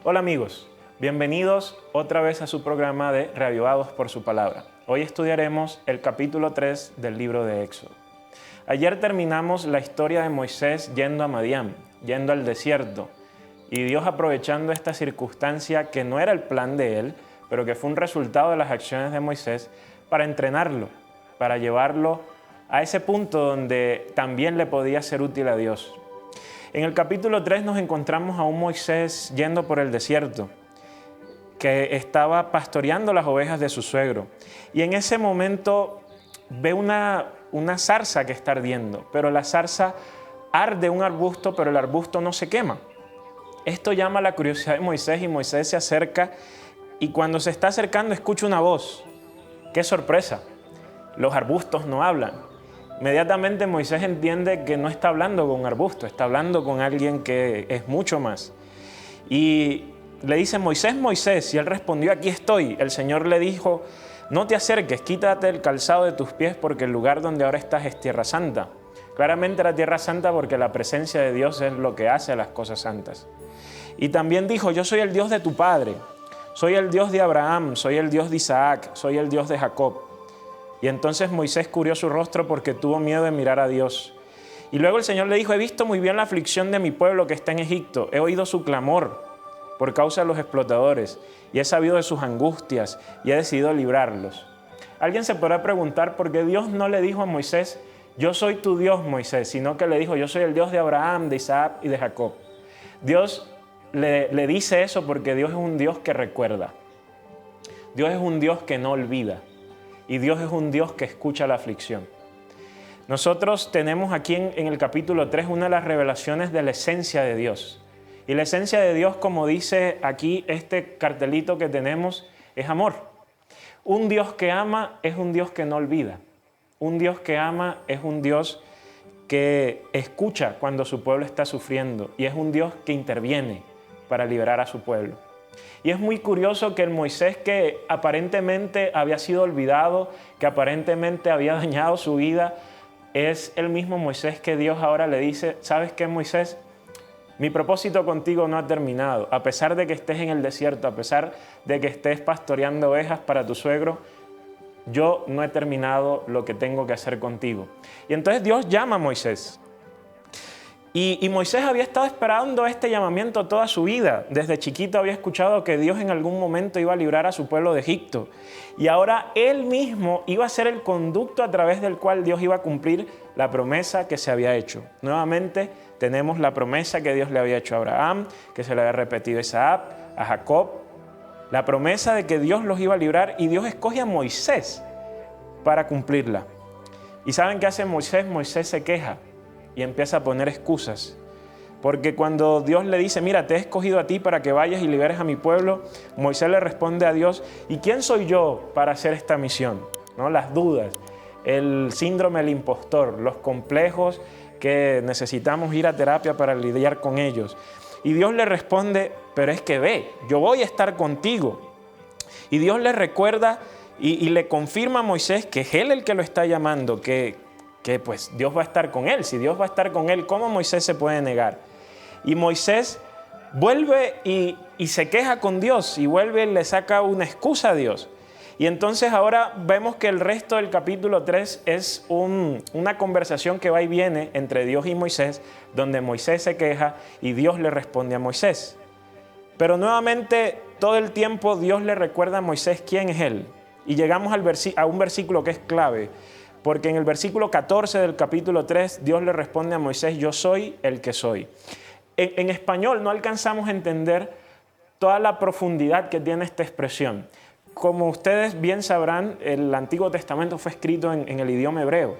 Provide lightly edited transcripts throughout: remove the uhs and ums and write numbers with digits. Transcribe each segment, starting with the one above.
Hola amigos, bienvenidos otra vez a su programa de Reavivados por su Palabra. Hoy estudiaremos el capítulo 3 del libro de Éxodo. Ayer terminamos la historia de Moisés yendo a Madián, yendo al desierto, y Dios aprovechando esta circunstancia que no era el plan de él, pero que fue un resultado de las acciones de Moisés, para entrenarlo, para llevarlo a ese punto donde también le podía ser útil a Dios. En el capítulo 3 nos encontramos a un Moisés yendo por el desierto, que estaba pastoreando las ovejas de su suegro. Y en ese momento ve una zarza que está ardiendo, pero la zarza arde un arbusto, pero el arbusto no se quema. Esto llama la curiosidad de Moisés y Moisés se acerca y cuando se está acercando escucha una voz. ¡Qué sorpresa! Los arbustos no hablan. Inmediatamente Moisés entiende que no está hablando con un arbusto, está hablando con alguien que es mucho más. Y le dice, Moisés, Moisés, y él respondió, aquí estoy. El Señor le dijo, no te acerques, quítate el calzado de tus pies porque el lugar donde ahora estás es tierra santa. Claramente era tierra santa porque la presencia de Dios es lo que hace a las cosas santas. Y también dijo, yo soy el Dios de tu padre, soy el Dios de Abraham, soy el Dios de Isaac, soy el Dios de Jacob. Y entonces Moisés cubrió su rostro porque tuvo miedo de mirar a Dios. Y luego el Señor le dijo, he visto muy bien la aflicción de mi pueblo que está en Egipto, he oído su clamor por causa de los explotadores y he sabido de sus angustias y he decidido librarlos. Alguien se podrá preguntar por qué Dios no le dijo a Moisés, yo soy tu Dios, Moisés, sino que le dijo, yo soy el Dios de Abraham, de Isaac y de Jacob. Dios le dice eso porque Dios es un Dios que recuerda. Dios es un Dios que no olvida. Y Dios es un Dios que escucha la aflicción. Nosotros tenemos aquí en el capítulo 3 una de las revelaciones de la esencia de Dios. Y la esencia de Dios, como dice aquí este cartelito que tenemos, es amor. Un Dios que ama es un Dios que no olvida. Un Dios que ama es un Dios que escucha cuando su pueblo está sufriendo. Y es un Dios que interviene para liberar a su pueblo. Y es muy curioso que el Moisés que aparentemente había sido olvidado, que aparentemente había dañado su vida, es el mismo Moisés que Dios ahora le dice, ¿sabes qué, Moisés? Mi propósito contigo no ha terminado. A pesar de que estés en el desierto, a pesar de que estés pastoreando ovejas para tu suegro, yo no he terminado lo que tengo que hacer contigo. Y entonces Dios llama a Moisés. Y Moisés había estado esperando este llamamiento toda su vida. Desde chiquito había escuchado que Dios en algún momento iba a librar a su pueblo de Egipto. Y ahora él mismo iba a ser el conducto a través del cual Dios iba a cumplir la promesa que se había hecho. Nuevamente tenemos la promesa que Dios le había hecho a Abraham, que se le había repetido a Isaac, a Jacob. La promesa de que Dios los iba a librar y Dios escoge a Moisés para cumplirla. ¿Y saben qué hace Moisés? Moisés se queja. Y empieza a poner excusas. Porque cuando Dios le dice, mira, te he escogido a ti para que vayas y liberes a mi pueblo, Moisés le responde a Dios, ¿y quién soy yo para hacer esta misión? ¿No? Las dudas, el síndrome del impostor, los complejos que necesitamos ir a terapia para lidiar con ellos. Y Dios le responde, pero es que ve, yo voy a estar contigo. Y Dios le recuerda y le confirma a Moisés que es él el que lo está llamando, que pues Dios va a estar con él. Si Dios va a estar con él, ¿cómo Moisés se puede negar? Y Moisés vuelve y se queja con Dios y vuelve y le saca una excusa a Dios. Y entonces ahora vemos que el resto del capítulo 3 es una conversación que va y viene entre Dios y Moisés, donde Moisés se queja y Dios le responde a Moisés. Pero nuevamente todo el tiempo Dios le recuerda a Moisés quién es él. Y llegamos a un versículo que es clave. Porque en el versículo 14 del capítulo 3, Dios le responde a Moisés, yo soy el que soy. En español no alcanzamos a entender toda la profundidad que tiene esta expresión. Como ustedes bien sabrán, el Antiguo Testamento fue escrito en el idioma hebreo.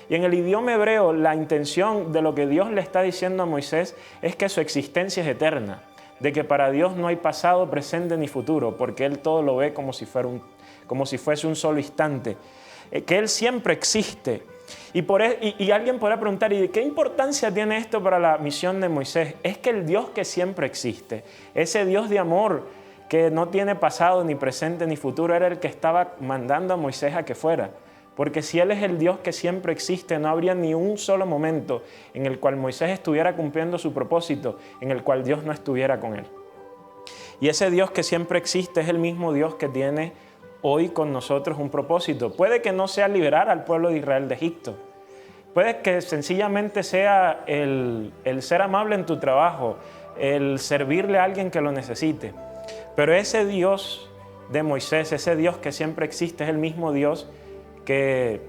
Y en el idioma hebreo, la intención de lo que Dios le está diciendo a Moisés es que su existencia es eterna. De que para Dios no hay pasado, presente ni futuro, porque Él todo lo ve como si fuese un solo instante. Que Él siempre existe. Y alguien podrá preguntar, ¿y qué importancia tiene esto para la misión de Moisés? Es que el Dios que siempre existe, ese Dios de amor que no tiene pasado, ni presente, ni futuro, era el que estaba mandando a Moisés a que fuera. Porque si Él es el Dios que siempre existe, no habría ni un solo momento en el cual Moisés estuviera cumpliendo su propósito, en el cual Dios no estuviera con él. Y ese Dios que siempre existe es el mismo Dios que tiene hoy con nosotros un propósito. Puede que no sea liberar al pueblo de Israel de Egipto. Puede que sencillamente sea el ser amable en tu trabajo, el servirle a alguien que lo necesite. Pero ese Dios de Moisés, ese Dios que siempre existe, es el mismo Dios que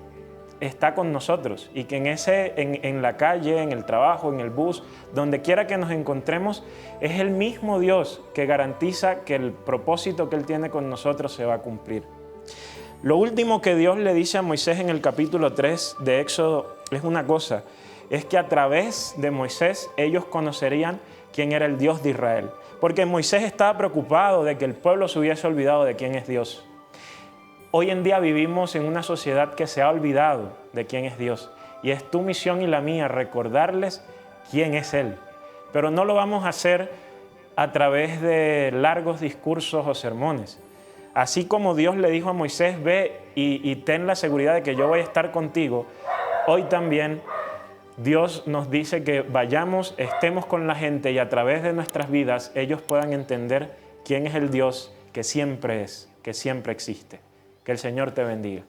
está con nosotros y que en la calle, en el trabajo, en el bus, donde quiera que nos encontremos, es el mismo Dios que garantiza que el propósito que Él tiene con nosotros se va a cumplir. Lo último que Dios le dice a Moisés en el capítulo 3 de Éxodo es una cosa, es que a través de Moisés ellos conocerían quién era el Dios de Israel. Porque Moisés estaba preocupado de que el pueblo se hubiese olvidado de quién es Dios. Hoy en día vivimos en una sociedad que se ha olvidado de quién es Dios. Y es tu misión y la mía recordarles quién es Él. Pero no lo vamos a hacer a través de largos discursos o sermones. Así como Dios le dijo a Moisés, ve y ten la seguridad de que yo voy a estar contigo, hoy también Dios nos dice que vayamos, estemos con la gente y a través de nuestras vidas ellos puedan entender quién es el Dios que siempre es, que siempre existe. Que el Señor te bendiga.